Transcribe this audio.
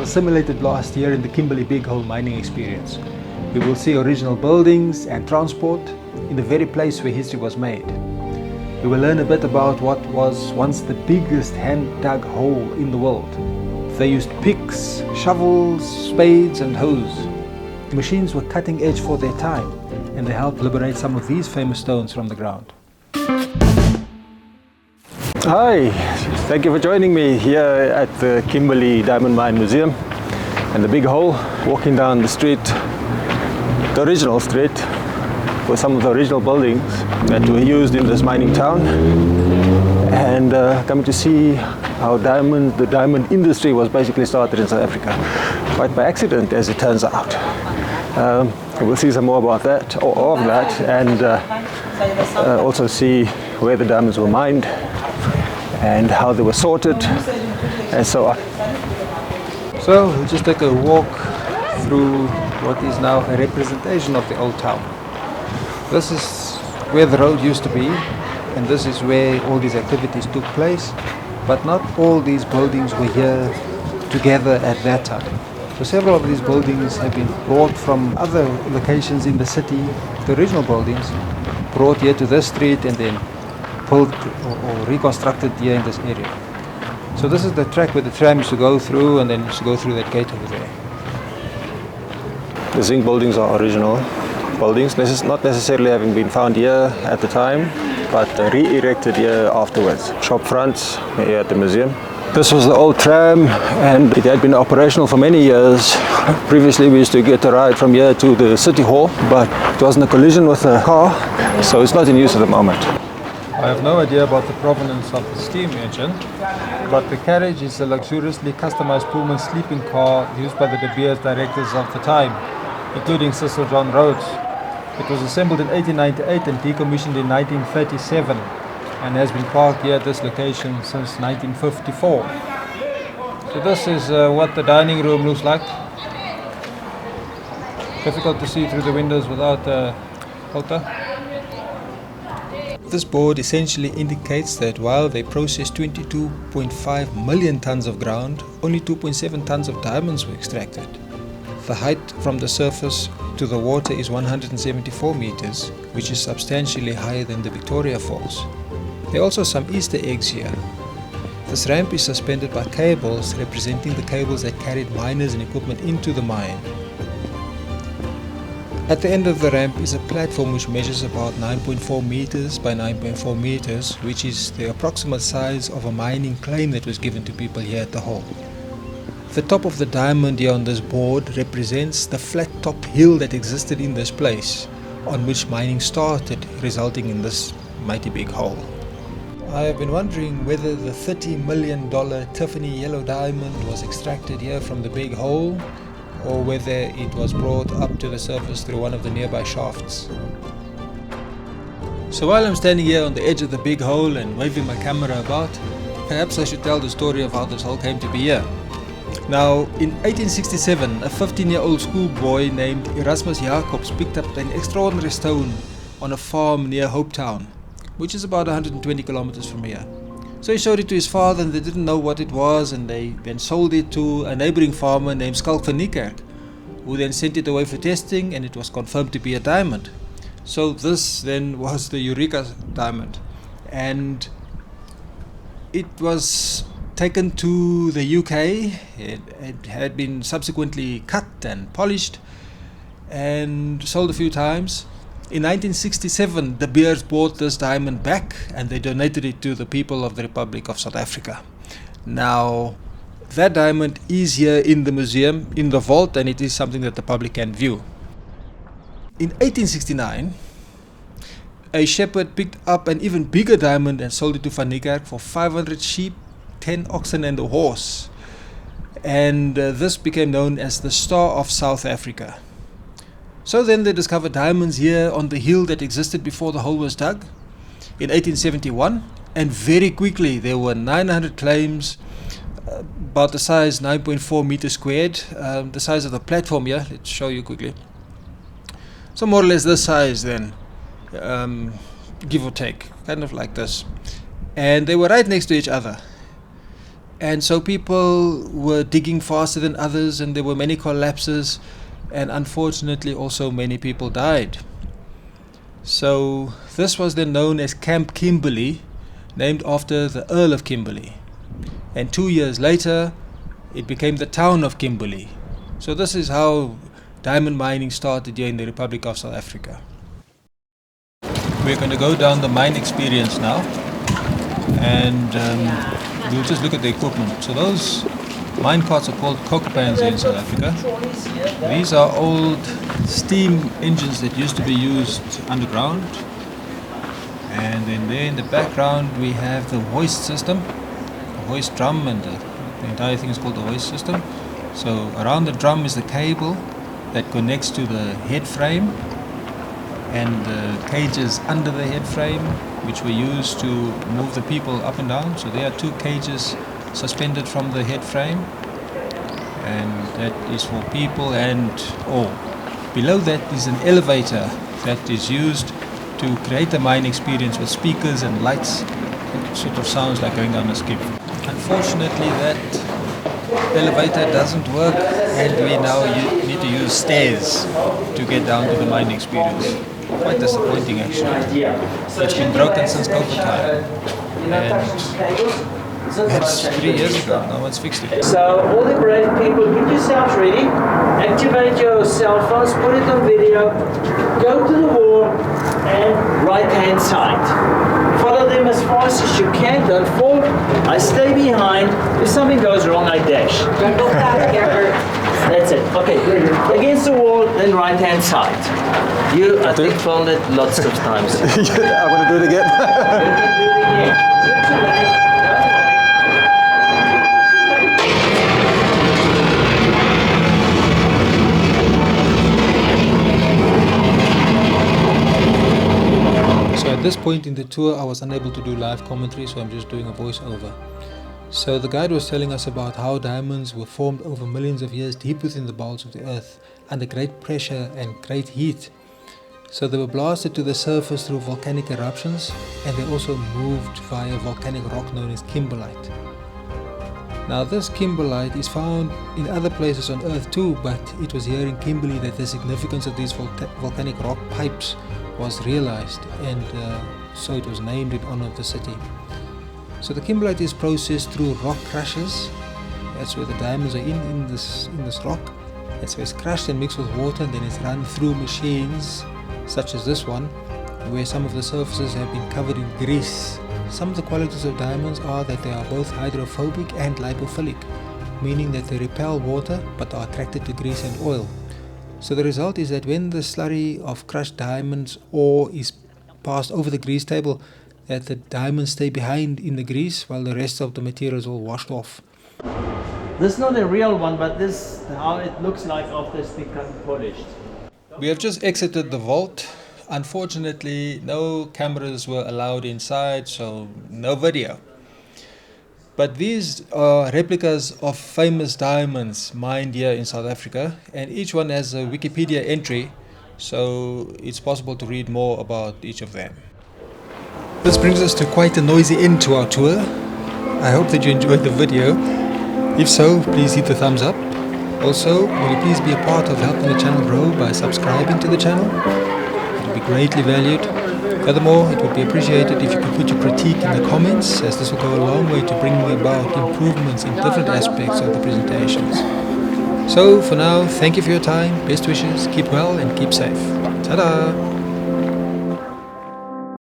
simulated blast here in the Kimberley Big Hole mining experience. We will see original buildings and transport in the very place where history was made. We will learn a bit about what was once the biggest hand-dug hole in the world. They used picks, shovels, spades and hoes. The machines were cutting edge for their time, and they helped liberate some of these famous stones from the ground. Hi, thank you for joining me here at the Kimberley Diamond Mine Museum and the Big Hole, walking down the street, the original street, with some of the original buildings that were used in this mining town, and coming to see how the diamond industry was basically started in South Africa, quite by accident as it turns out. We'll see some more about that, or of that, and also see where the diamonds were mined and how they were sorted and so on. So we'll just take a walk through what is now a representation of the old town. This is where the road used to be, and this is where all these activities took place, but not all these buildings were here together at that time. So several of these buildings have been brought from other locations in the city, the original buildings, brought here to this street and then built or reconstructed here in this area. So this is the track where the tram used to go through, and then used to go through that gate over there. The zinc buildings are original buildings, not necessarily having been found here at the time, but re-erected here afterwards. Shop fronts here at the museum. This was the old tram, and it had been operational for many years. Previously we used to get a ride from here to the city hall, but it was in a collision with a car, so it's not in use at the moment. I have no idea about the provenance of the steam engine, but the carriage is a luxuriously customized Pullman sleeping car used by the De Beers directors of the time, including Cecil John Rhodes. It was assembled in 1898 and decommissioned in 1937, and has been parked here at this location since 1954. So this is what the dining room looks like. Difficult to see through the windows without a filter. This board essentially indicates that while they processed 22.5 million tons of ground, only 2.7 tons of diamonds were extracted. The height from the surface to the water is 174 meters, which is substantially higher than the Victoria Falls. There are also some Easter eggs here. This ramp is suspended by cables representing the cables that carried miners and equipment into the mine. At the end of the ramp is a platform which measures about 9.4 meters by 9.4 meters, which is the approximate size of a mining claim that was given to people here at the hole. The top of the diamond here on this board represents the flat top hill that existed in this place, on which mining started, resulting in this mighty big hole. I have been wondering whether the $30 million Tiffany yellow diamond was extracted here from the big hole, or whether it was brought up to the surface through one of the nearby shafts. So while I'm standing here on the edge of the big hole and waving my camera about, perhaps I should tell the story of how this hole came to be here. Now, in 1867, a 15-year-old schoolboy named Erasmus Jacobs picked up an extraordinary stone on a farm near Hopetown, which is about 120 kilometers from here. So he showed it to his father, and they didn't know what it was, and they then sold it to a neighboring farmer named Skalk van Niekerk, who then sent it away for testing, and it was confirmed to be a diamond. So this then was the Eureka diamond, and it was taken to the UK. It had been subsequently cut and polished and sold a few times. In 1967, De Beers bought this diamond back, and they donated it to the people of the Republic of South Africa. Now, that diamond is here in the museum, in the vault, and it is something that the public can view. In 1869, a shepherd picked up an even bigger diamond and sold it to Van Niekerk for 500 sheep, 10 oxen and a horse. And this became known as the Star of South Africa. So then they discovered diamonds here on the hill that existed before the hole was dug in 1871, and very quickly there were 900 claims, about the size 9.4 meters squared, the size of the platform here. Let's show you quickly. So more or less this size then, give or take, kind of like this. And they were right next to each other. And so people were digging faster than others, and there were many collapses, and unfortunately also many people died. So this was then known as Camp Kimberley, named after the Earl of Kimberley. And 2 years later, it became the town of Kimberley. So this is how diamond mining started here in the Republic of South Africa. We're going to go down the mine experience now, and we'll just look at the equipment. So those mine carts are called cocopans here in South Africa. These are old steam engines that used to be used underground. And then there in the background we have the hoist system, the hoist drum, and the entire thing is called the hoist system. So around the drum is the cable that connects to the head frame, and the cages under the head frame, which we use to move the people up and down. So there are 2 cages suspended from the head frame, and that is for people and ore. Below that is an elevator that is used to create a mine experience with speakers and lights. It sort of sounds like going down a skip. Unfortunately, that elevator doesn't work, and we now need to use stairs to get down to the mine experience. Quite disappointing actually. It's been broken since COVID time, and that's 3 years ago. No one's fixed it. So all the brave people, get yourselves ready, activate your cell phones, put it on video, go to the wall and right hand side. Follow them as fast as you can, don't fall. I stay behind. If something goes wrong, I dash. Don't go fast, Gabber. That's it. Okay, against the wall, then right hand side. You, I think, found it lots of times. I want to do it again. You can do it again. So at this point in the tour I was unable to do live commentary, so I'm just doing a voiceover. So the guide was telling us about how diamonds were formed over millions of years deep within the bowels of the earth under great pressure and great heat. So they were blasted to the surface through volcanic eruptions, and they also moved via volcanic rock known as kimberlite. Now this kimberlite is found in other places on earth too, but it was here in Kimberley that the significance of these volcanic rock pipes was realized, and so it was named in honor of the city. So the kimberlite is processed through rock crushers. That's where the diamonds are in this rock. And so it's crushed and mixed with water, and then it's run through machines such as this one, where some of the surfaces have been covered in grease. Some of the qualities of diamonds are that they are both hydrophobic and lipophilic, meaning that they repel water but are attracted to grease and oil. So the result is that when the slurry of crushed diamonds ore is passed over the grease table, that the diamonds stay behind in the grease while the rest of the material is all washed off. This is not a real one, but this is how it looks like after it's become polished. We have just exited the vault. Unfortunately, no cameras were allowed inside, so no video. But these are replicas of famous diamonds mined here in South Africa, and each one has a Wikipedia entry, so it's possible to read more about each of them. This brings us to quite a noisy end to our tour. I hope that you enjoyed the video. If so, please hit the thumbs up. Also, will you please be a part of helping the channel grow by subscribing to the channel? It would be greatly valued. Furthermore, it would be appreciated if you could put your critique in the comments, as this will go a long way to bringing about improvements in different aspects of the presentations. So, for now, thank you for your time, best wishes, keep well and keep safe. Ta-da!